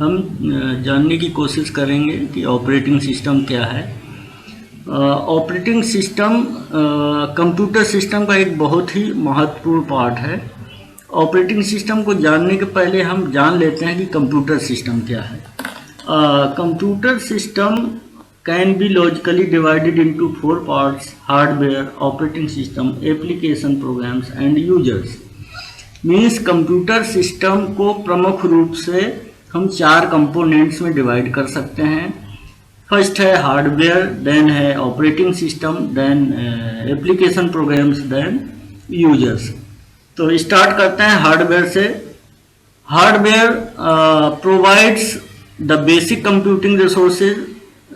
हम जानने की कोशिश करेंगे कि ऑपरेटिंग सिस्टम क्या है। ऑपरेटिंग सिस्टम कंप्यूटर सिस्टम का एक बहुत ही महत्वपूर्ण पार्ट है। ऑपरेटिंग सिस्टम को जानने के पहले हम जान लेते हैं कि कंप्यूटर सिस्टम क्या है। Computer system can be logically divided into 4 parts: hardware, operating system, application programs and users. Means computer system को प्रमुख रूप से हम 4 कंपोनेंट्स में डिवाइड कर सकते हैं। फर्स्ट है हार्डवेयर, देन है operating system, then application programs, then users. तो स्टार्ट करते हैं हार्डवेयर से। Hardware provides the basic computing resources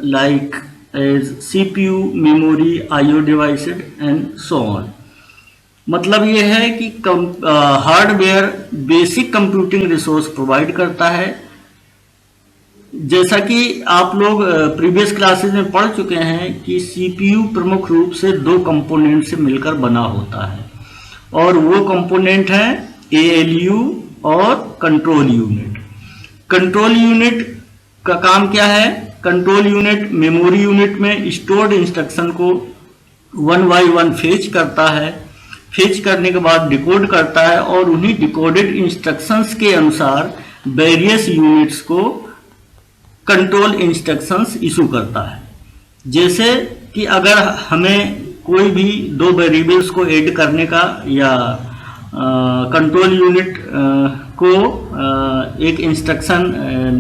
like as CPU, memory, IO devices and so on. मतलब ये है कि hardware basic computing resource provide करता है। जैसा कि आप लोग प्रीवियस क्लासेस में पढ़ चुके हैं कि CPU प्रमुख रूप से 2 कंपोनेंट से मिलकर बना होता है और वो कंपोनेंट है ALU और कंट्रोल यूनिट। कंट्रोल यूनिट का काम क्या है? कंट्रोल यूनिट मेमोरी यूनिट में स्टोर्ड इंस्ट्रक्शन को 1 by 1 फेच करता है। फेच करने के बाद डिकोड करता है और उन्हीं डिकोडेड इंस्ट्रक्शंस के अनुसार वेरियस यूनिट्स को कंट्रोल इंस्ट्रक्शंस इशू करता है। जैसे कि अगर हमें कोई भी 2 वेरिएबल्स को ऐड करने का या कंट्रोल यूनिट को एक इंस्ट्रक्शन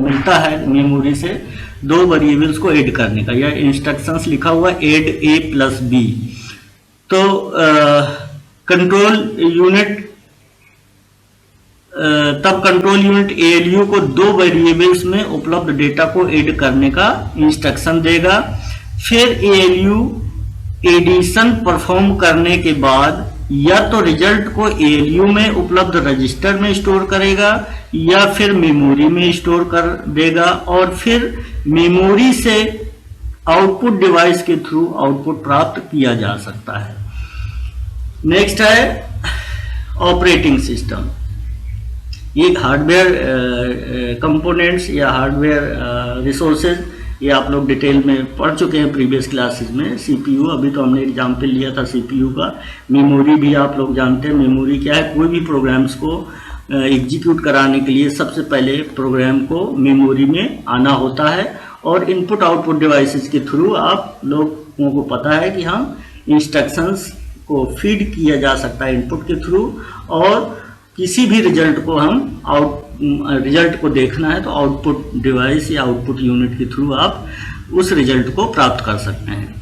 मिलता है मेमोरी से 2 वेरिएबल्स को ऐड करने का, या इंस्ट्रक्शंस लिखा हुआ ऐड A + B, तो कंट्रोल यूनिट तब कंट्रोल यूनिट ALU को 2 वेरिएबल्स में उपलब्ध डेटा को ऐड करने का इंस्ट्रक्शन देगा। फिर ALU एडिशन परफॉर्म करने के बाद या तो रिजल्ट को ALU में उपलब्ध रजिस्टर में स्टोर करेगा या फिर मेमोरी में स्टोर कर देगा और फिर मेमोरी से आउटपुट डिवाइस के थ्रू आउटपुट प्राप्त किया जा सकता है। नेक्स्ट है ऑपरेटिंग सिस्टम। ये हार्डवेयर कंपोनेंट्स या हार्डवेयर रिसोर्सेज ये आप लोग डिटेल में पढ़ चुके हैं प्रीवियस क्लासेस में। CPU, अभी तो हमने एग्जाम्पल लिया था CPU का। मेमोरी भी आप लोग जानते हैं। मेमोरी क्या है? कोई भी प्रोग्राम्स को एग्जीक्यूट कराने के लिए सबसे पहले प्रोग्राम को मेमोरी में आना होता है और इनपुट आउटपुट डिवाइसेस के थ्रू आप लोगों को पता है कि हम इंस्ट्रक्शंस को फीड किया जा सकता है इनपुट के थ्रू, और किसी भी रिजल्ट को हम रिजल्ट को देखना है तो आउटपुट डिवाइस या आउटपुट यूनिट के थ्रू आप उस रिजल्ट को प्राप्त कर सकते हैं।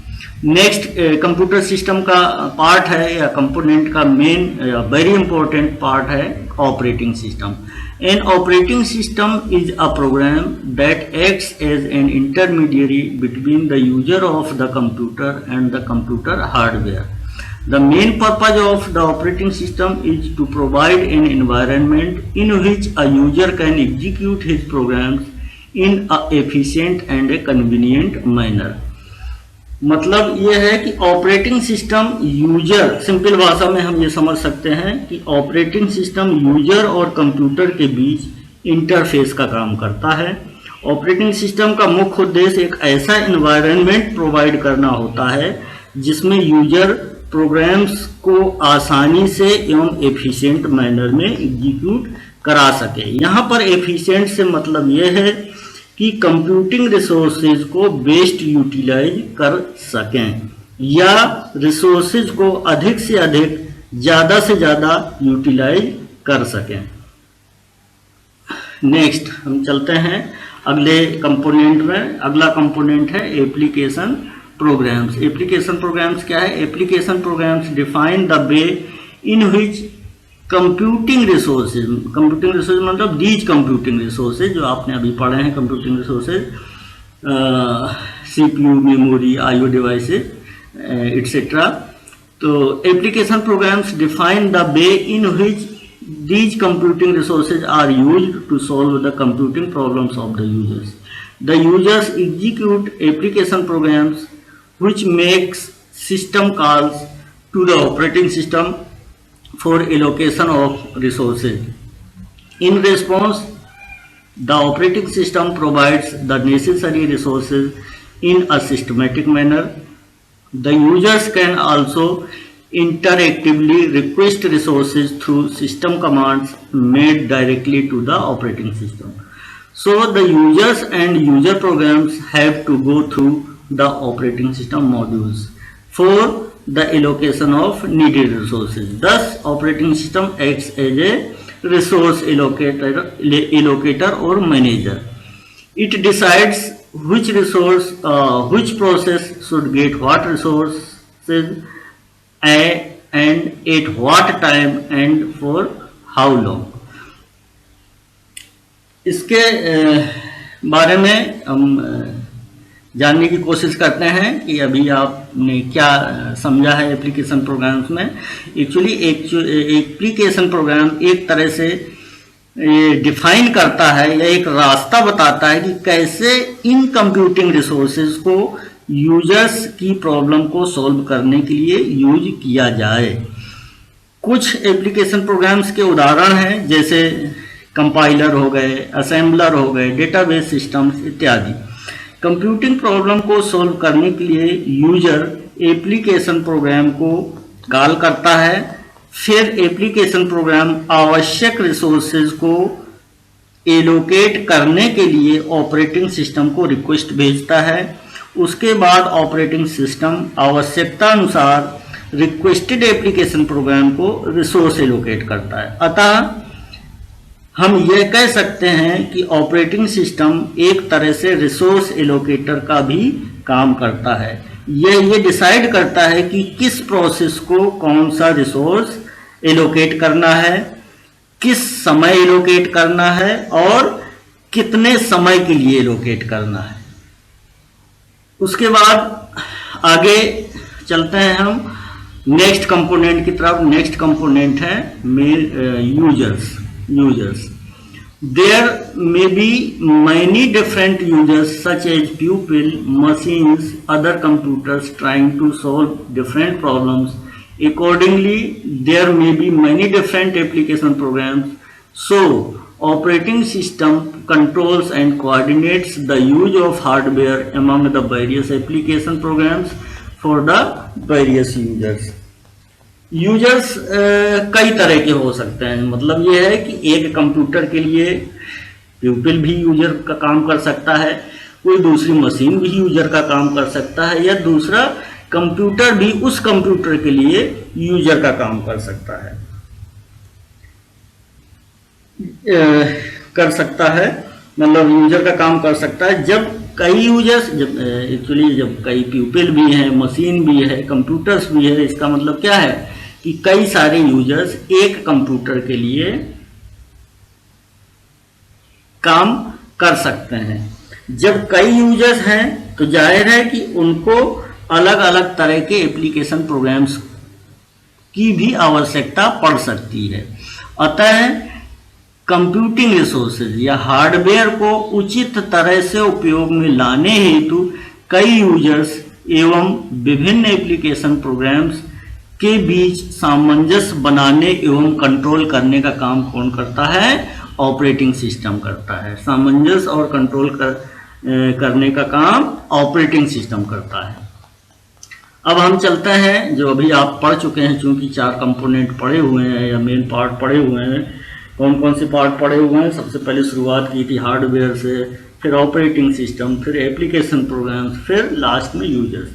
नेक्स्ट कंप्यूटर सिस्टम का पार्ट है या कंपोनेंट का मेन वेरी इंपॉर्टेंट पार्ट है operating system. An operating system is a program that acts as an intermediary between the user of the computer and the computer hardware. The main purpose of the operating system is to provide an environment in which a user can execute his programs in an efficient and a convenient manner. मतलब ये है कि operating system user, simple भाषा में हम ये समझ सकते हैं कि ऑपरेटिंग सिस्टम यूजर और कंप्यूटर के बीच इंटरफेस का काम करता है। ऑपरेटिंग सिस्टम का मुख्य उद्देश्य एक ऐसा एनवायरनमेंट प्रोवाइड करना होता है जिसमें यूजर प्रोग्राम्स को आसानी से एवं एफिशिएंट मैनर में एग्जीक्यूट करा सके। यहाँ पर एफिशिएंट से मतलब यह है कि कंप्यूटिंग रिसोर्सेज को बेस्ट यूटिलाइज कर सकें या रिसोर्सेज को अधिक से अधिक, ज़्यादा से ज़्यादा यूटिलाइज कर सकें। नेक्स्ट हम चलते हैं अगले कंपोनेंट में। अगला कंपोनेंट है एप्लीकेशन प्रोग्राम्स। एप्लीकेशन प्रोग्राम्स क्या है? Application programs define the way in which computing resources मतलब दीज कंप्यूटिंग रिसोर्सेज जो आपने अभी पढ़े हैं, computing resources CPU, memory, IO devices etcetera. तो application programs define the way in which these computing resources are used to solve the computing problems of the users. The users execute application programs which makes system calls to the operating system for allocation of resources. In response, The operating system provides the necessary resources in a systematic manner. The users can also interactively request resources through system commands made directly to the operating system. So the users and user programs have to go through the operating system modules for the allocation of needed resources. Thus, operating system acts as a resource allocator or manager. It decides which process should get what resources and at what time and for how long. इसके बारे में हम जानने की कोशिश करते हैं कि अभी आपने क्या समझा है एप्लीकेशन प्रोग्राम्स में। एक्चुअली एप्लीकेशन प्रोग्राम एक तरह से डिफाइन करता है या एक रास्ता बताता है कि कैसे इन कंप्यूटिंग रिसोर्सेज को यूजर्स की प्रॉब्लम को सॉल्व करने के लिए यूज किया जाए। कुछ एप्लीकेशन प्रोग्राम्स के उदाहरण हैं, जैसे कंपाइलर हो गए, असेंबलर हो गए, डेटाबेस सिस्टम्स इत्यादि। कंप्यूटिंग प्रॉब्लम को सॉल्व करने के लिए यूजर एप्लीकेशन प्रोग्राम को कॉल करता है, फिर एप्लीकेशन प्रोग्राम आवश्यक रिसोर्सेज को एलोकेट करने के लिए ऑपरेटिंग सिस्टम को रिक्वेस्ट भेजता है। उसके बाद ऑपरेटिंग सिस्टम आवश्यकता अनुसार रिक्वेस्टेड एप्लीकेशन प्रोग्राम को रिसोर्स एलोकेट करता है। अतः हम यह कह सकते हैं कि ऑपरेटिंग सिस्टम एक तरह से रिसोर्स एलोकेटर का भी काम करता है। यह डिसाइड करता है कि किस प्रोसेस को कौन सा रिसोर्स एलोकेट करना है, किस समय एलोकेट करना है और कितने समय के लिए एलोकेट करना है। उसके बाद आगे चलते हैं हम नेक्स्ट कंपोनेंट की तरफ। नेक्स्ट कंपोनेंट है users. There may be many different users such as people, machines, other computers trying to solve different problems. Accordingly, there may be many different application programs. So, operating system controls and coordinates the use of hardware among the various application programs for the various users. Users कई तरह के हो सकते हैं। मतलब ये है कि एक कंप्यूटर के लिए पीपल भी यूजर का काम कर सकता है, कोई दूसरी मशीन भी यूजर का काम कर सकता है, या दूसरा कंप्यूटर भी उस कंप्यूटर के लिए यूजर का काम कर सकता है मतलब यूजर का काम कर सकता है। जब कई यूजर्स जब कई पीपल भी हैं, मशीन भी है, कंप्यूटर्स भी है, इसका मतलब क्या है कि कई सारे यूजर्स एक कंप्यूटर के लिए काम कर सकते हैं। जब कई यूजर्स हैं तो जाहिर है कि उनको अलग अलग तरह के एप्लीकेशन प्रोग्राम्स की भी आवश्यकता पड़ सकती है। अतः कंप्यूटिंग रिसोर्सेज या हार्डवेयर को उचित तरह से उपयोग में लाने हेतु कई यूजर्स एवं विभिन्न एप्लीकेशन प्रोग्राम्स के बीच सामंजस्य बनाने एवं कंट्रोल करने का काम कौन करता है? ऑपरेटिंग सिस्टम करता है। सामंजस्य और कंट्रोल करने का काम ऑपरेटिंग सिस्टम करता है। अब हम चलते हैं, जो अभी आप पढ़ चुके हैं, चूंकि 4 कंपोनेंट पढ़े हुए हैं या मेन पार्ट पढ़े हुए हैं। कौन कौन से पार्ट पढ़े हुए हैं? सबसे पहले शुरुआत की थी हार्डवेयर से, फिर ऑपरेटिंग सिस्टम, फिर एप्लीकेशन प्रोग्राम्स, फिर लास्ट में यूजर्स।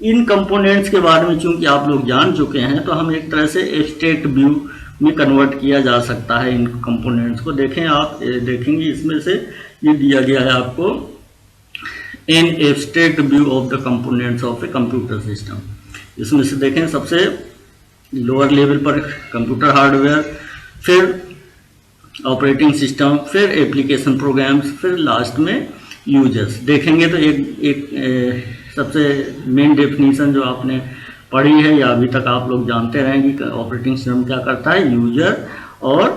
इन कंपोनेंट्स के बारे में चूंकि आप लोग जान चुके हैं तो हम एक तरह से एब्स्ट्रैक्ट व्यू में कन्वर्ट किया जा सकता है इन कंपोनेंट्स को। देखें, आप देखेंगे इसमें से ये दिया गया है आपको, an abstract view of the components of a computer system. इसमें से देखें, सबसे लोअर लेवल पर कंप्यूटर हार्डवेयर, फिर ऑपरेटिंग सिस्टम, फिर एप्लीकेशन प्रोग्राम्स, फिर लास्ट में यूजर्स। देखेंगे तो एक सबसे मेन डेफिनेशन जो आपने पढ़ी है या अभी तक आप लोग जानते रहेंगे कि ऑपरेटिंग सिस्टम क्या करता है, यूजर और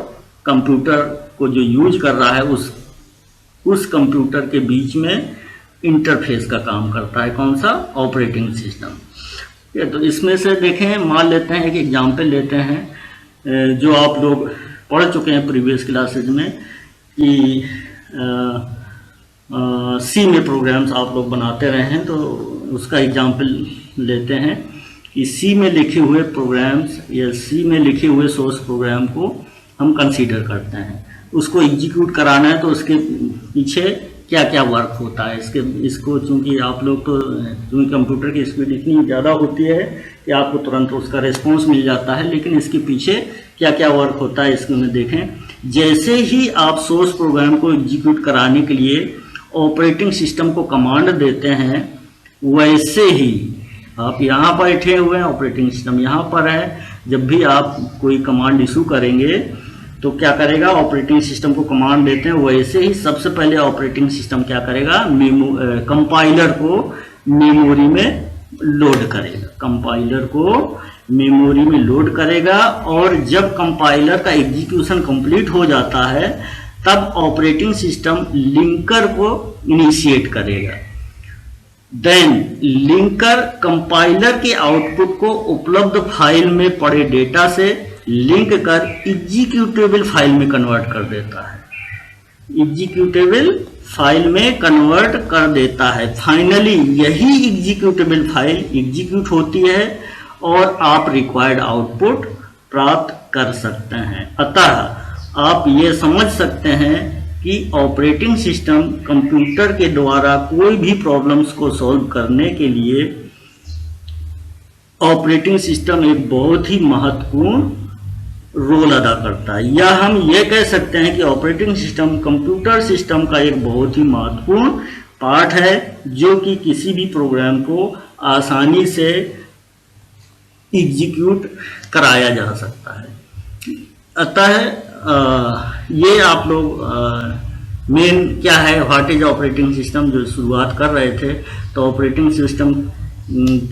कंप्यूटर को जो यूज कर रहा है उस कंप्यूटर के बीच में इंटरफेस का काम करता है। कौन सा? Operating system. तो इसमें से देखें, मान लेते हैं, एक एग्जाम्पल लेते हैं जो आप लोग पढ़ चुके हैं प्रीवियस क्लासेज में, कि सी में प्रोग्राम्स आप लोग बनाते रहे हैं, तो उसका एग्जाम्पल लेते हैं कि सी में लिखे हुए प्रोग्राम्स या सी में लिखे हुए सोर्स प्रोग्राम को हम कंसीडर करते हैं। उसको एग्जीक्यूट कराना है तो उसके पीछे क्या क्या वर्क होता है, इसको चूंकि आप लोग तो चूँकि कंप्यूटर की स्पीड इतनी ज़्यादा होती है कि आपको तुरंत उसका रिस्पॉन्स मिल जाता है, लेकिन इसके पीछे क्या क्या वर्क होता है इसको में देखें। जैसे ही आप सोर्स प्रोग्राम को एग्जीक्यूट कराने के लिए ऑपरेटिंग सिस्टम को कमांड देते हैं, वैसे ही आप यहाँ बैठे हुए हैं, ऑपरेटिंग सिस्टम यहाँ पर है, जब भी आप कोई कमांड इशू करेंगे तो क्या करेगा, ऑपरेटिंग सिस्टम को कमांड देते हैं, वैसे ही सबसे पहले ऑपरेटिंग सिस्टम क्या करेगा, कंपाइलर को मेमोरी में लोड करेगा, कंपाइलर को मेमोरी में लोड करेगा। और जब कंपाइलर का एग्जीक्यूशन कंप्लीट हो जाता है तब ऑपरेटिंग सिस्टम लिंकर को इनिशिएट करेगा। देन लिंकर कंपाइलर के आउटपुट को उपलब्ध फाइल में पड़े डेटा से लिंक कर एग्जीक्यूटेबल फाइल में कन्वर्ट कर देता है, एग्जीक्यूटेबल फाइल में कन्वर्ट कर देता है। फाइनली यही एग्जीक्यूटेबल फाइल एग्जीक्यूट होती है और आप रिक्वायर्ड आउटपुट प्राप्त कर सकते हैं। अतः आप ये समझ सकते हैं कि ऑपरेटिंग सिस्टम कंप्यूटर के द्वारा कोई भी प्रॉब्लम्स को सॉल्व करने के लिए ऑपरेटिंग सिस्टम एक बहुत ही महत्वपूर्ण रोल अदा करता है। या हम ये कह सकते हैं कि ऑपरेटिंग सिस्टम कंप्यूटर सिस्टम का एक बहुत ही महत्वपूर्ण पार्ट है, जो कि किसी भी प्रोग्राम को आसानी से एग्जीक्यूट कराया जा सकता है। अतः ये आप लोग मेन क्या है, व्हाट इज ऑपरेटिंग सिस्टम, जो शुरुआत कर रहे थे, तो ऑपरेटिंग सिस्टम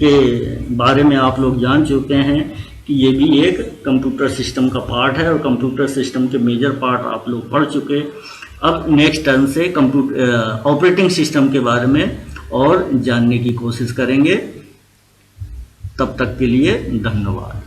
के बारे में आप लोग जान चुके हैं कि ये भी एक कंप्यूटर सिस्टम का पार्ट है और कंप्यूटर सिस्टम के मेजर पार्ट आप लोग पढ़ चुके। अब नेक्स्ट टर्न से कंप्यूटर ऑपरेटिंग सिस्टम के बारे में और जानने की कोशिश करेंगे। तब तक के लिए धन्यवाद।